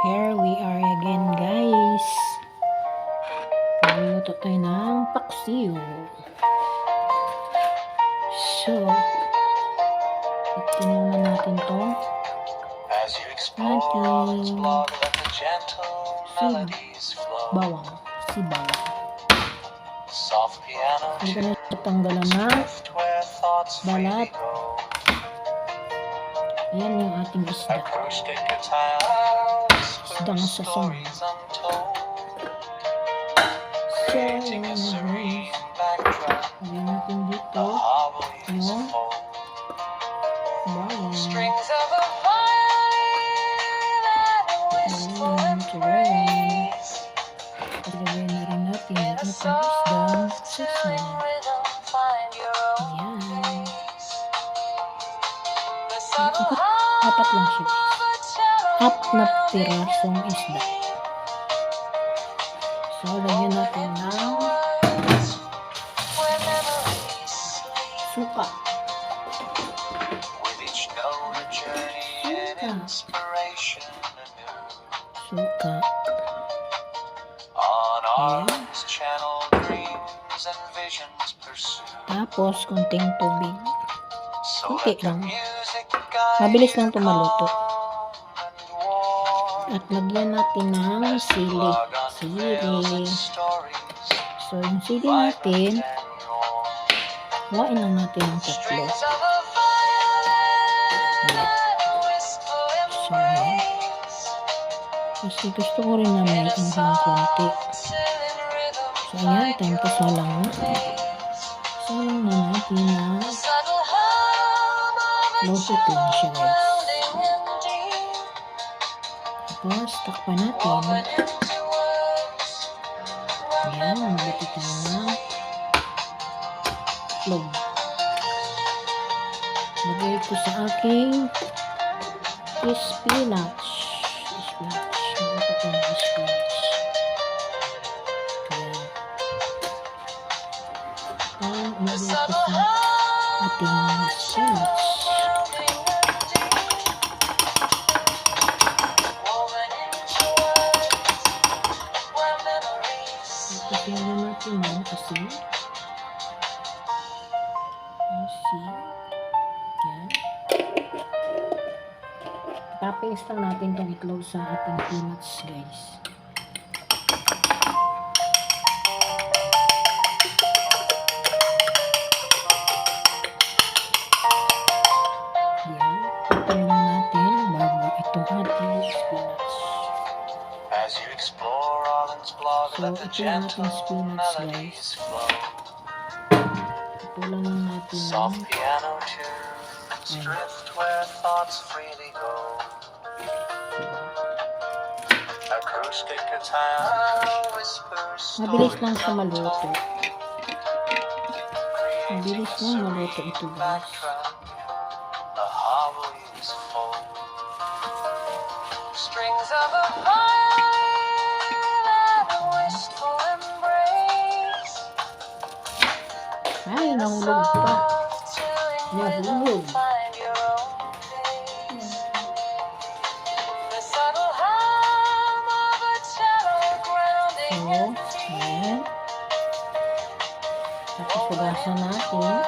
Here we are again, guys. Magluluto tayo ng paksiw. So, ito muna natin to. Ating bawang. Bawang. Hindi ko na tatanggalan na balat. Yan yung ating isda. Isda nga sa song. So, lagyan natin dito yung bawang. Ilagay na rin natin yung ating isda sa song. Ayan. Apat lang siya. Half na pirasong isda. So, lagyan natin ng suka. Suka. Ayan. Tapos, konting tubig. Kunti lang. Mabilis lang tumaluto. At lagyan natin ng sili. So, yung sili natin, hawain lang natin ng tatlo. So, kasi gusto ko rin na may inghang konti. So, ayan, time to salang na. Salang na natin na low heat lang siya, guys. Tapos, takpan natin. Ayan, magbati tayo na itlog. Lagay ko sa aking spinach. Lagay ko ng spinach. Ayan. Lagay ko sa ating spinach. Lagyan natin yung asin. Yan. Toppings lang natin itong itlog sa ating peanuts, guys. Yan. Ito lang natin bago itong ating spinach. So, ito yung ating spinach, guys. Itulang lang natin ng mabilis lang siya maluto. Mabilis lang maluto ito, guys. Ay, nahulog pa. Nahulog. So, ayan. Tapos hugasan natin.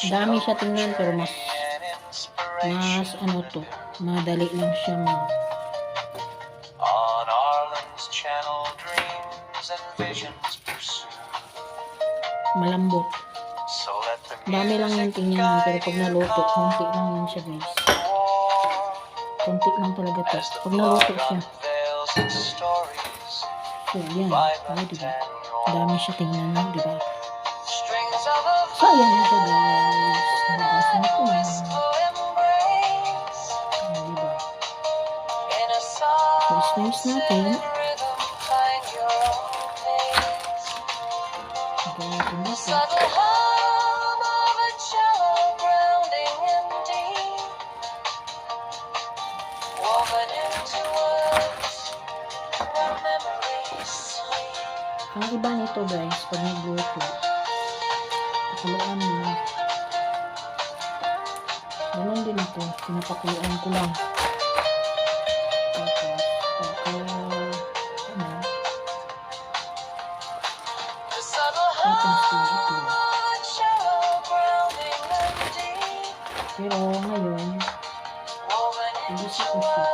Dami siya tingnan pero mas ano to, madali lang siya malambot. Dami lang yung tingnan pero pag naluto, konti lang yan siya, guys. Konti lang talaga to. Pag naluto siya. So, yan. Ay, diba? Dami siya tingnan, diba? So, ayan na siya, guys. Nabasan ko na. Diba? So, slice natin. Lagyan natin dito. Ang iba nito, guys, pag nagluto, pakuluan mo na. Ganun din ako. Pinapakuluan ko lang. Tapos, pagka, ano, tapos ito. Pero ngayon, ibisa ko siya.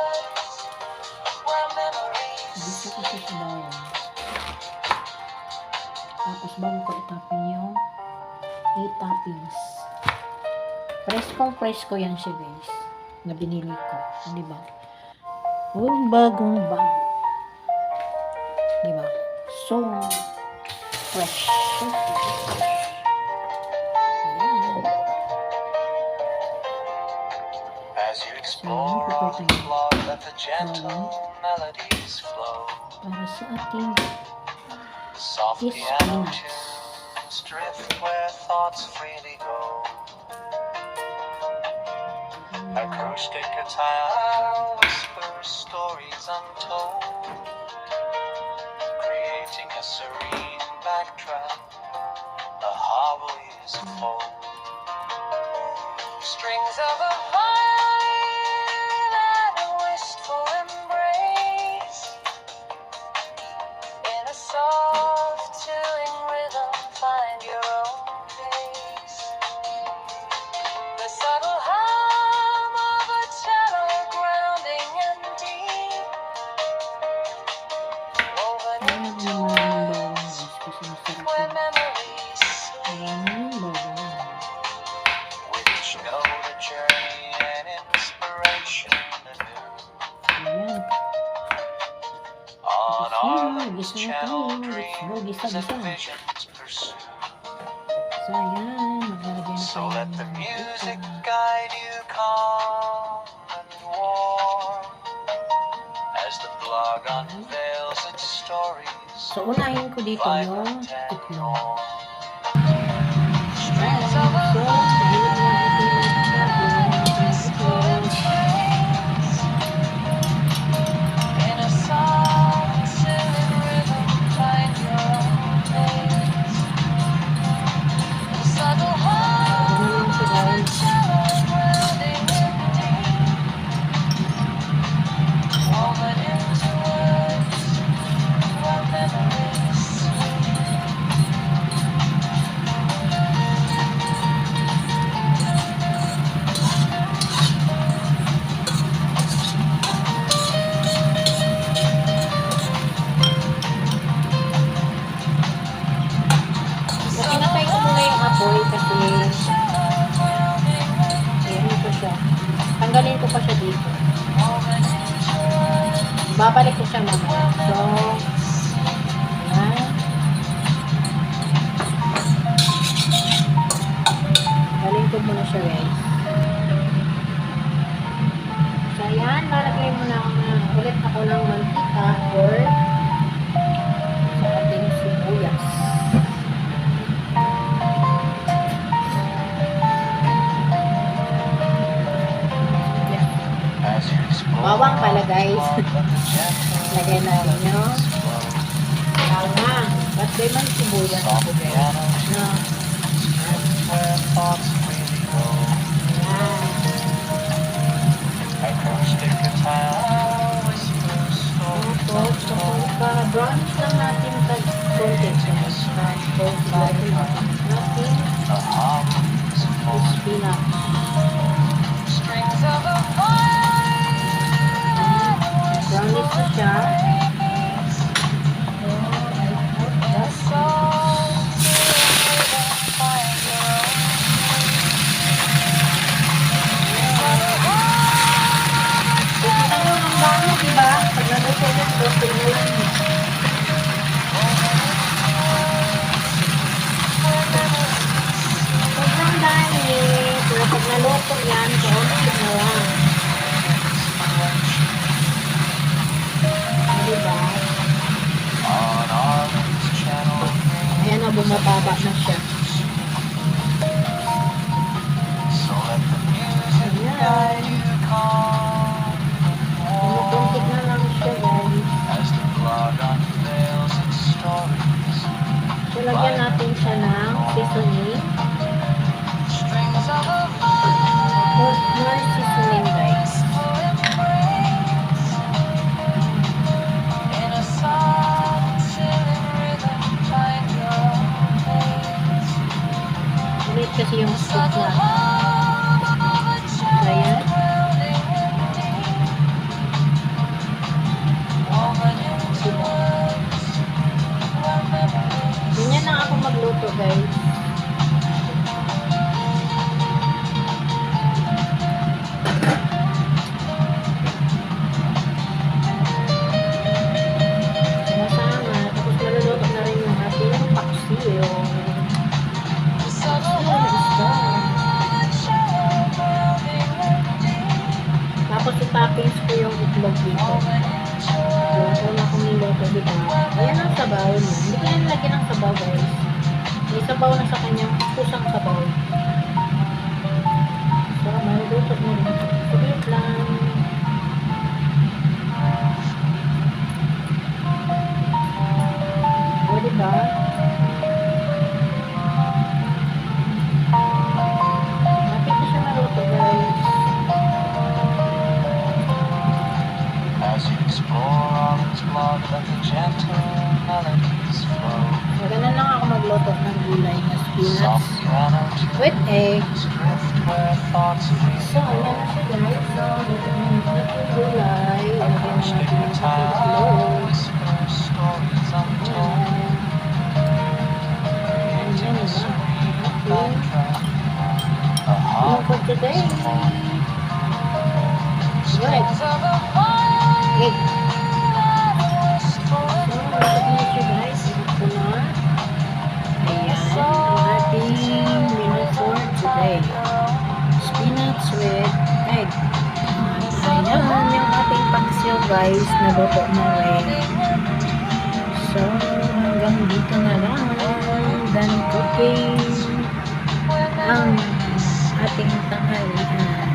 Ibisa ko siya sa bawang. Tapos bago ko itapin yung 8 toppings. Press ko yan siya guys. Na binili ko. Diba? Bagong bago. Diba? So fresh. So fresh. Ayan. As you explore our blog, let the gentle melodies flow. Para sa ating Soft Yes, piano peanuts. tunes drift where thoughts freely go. Acoustic guitar whispers stories untold, creating a serene backdrop, a harmonious fold. Strings of a violin and a wistful embrace, in a soft chilling rhythm find your own pace. The subtle hum of a cello grounding and deep, woven ayan into yung mga bawang words guys. Kasi masarap where yun. memories sleep. Ayan yung bawang. With each note a journey and inspiration anew. Ayan. On our Gisa na channel tayo. dreams Gisa. and visions pursue. So ayan. Maglalagay na So tayo let ng the mga music ito. guide you calm and warm as the blog unveils its stories. So unahin ko dito yung Vibrant and itlog. warm. Ayan. Strings of a So, mahirap na ating wistful itlog. embrace, in a soft, silent rhythm, find your own place. The subtle hum of a cello grounding in deep, woven into words where memories sleep. So, pinatay ko muna yung apoy kasi ayan ko siya. Tanggalin ko pa siya dito. Babalik ko siya mamaya. So, ayan. Tanggalin ko muna siya guys. So, ayan. Lalagay muna ulit ako ng mantika or sa ating sibuyas. Ayan. As you explore Bawang pala guys. let the gentle Lagay natin yung melodies flow. bawang. Ba't may man sibuyas ako Soft guys? piano No. drift where thoughts freely go. Ayan. Acoustic guitar whispers stories Tapos, untold, brownish lang natin konti. Tapos, lagay natin a harmonious fold. spinach. Strings of a violin Brownish na siya. in a soft, silent rhythm, find your own Tignan nyo ang bango, diba? Pag naluto na ito, tignan nyo. Sobrang dami. Pero pag naluto yan, kaunti na lang. Diba? on our news channel. Ayan na, bumababa na siya. So let the music guide you calm and warm Kumukuntik na lang siya, guys. as the blog unveils its stories. So, lagyan natin siya ng seasoning. Strings of a Tapos, naluto guys. Sama-sama. Tapos maluluto na rin yung ating paksiw. Tapos itoppings ko yung itlog dito. Yung una kong niluto, diba? Ayan ang sabaw niya. Hindi ko yan lagyan ng sabaw guys. May sabaw na sa kanyang pusang sabaw. So, maluluto na rin. Saglit lang. O, diba? Lapit na siya maluto guys. As you explore all its blog, let the gentle melodies flow. So, ganun lang ako magluto ng gulay na spinach Soft piano with egg. tunes drift where thoughts lead. So, ayan na siya guys. So, dito na yung ating gulay. Lagyan na natin yung ating itlog. Whisper stories untold. Ayan, ayan na. Backtrack. A Ano heart for today? Right. Egg. So, lagyan na siya guys. Ito na. Ayan, ang ating menu for today. Spinach with egg. At ayan, yung ating paksiw guys, naluto na rin. So, hanggang dito na lang. Done cooking ang ating tanghalian.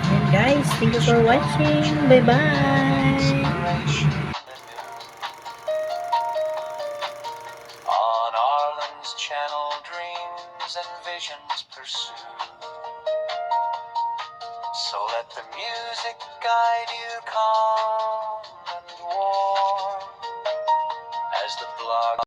And guys, thank you for watching. Bye-bye! On Arlen's channel, dreams and visions pursue. So let the music guide you calm and warm as the blog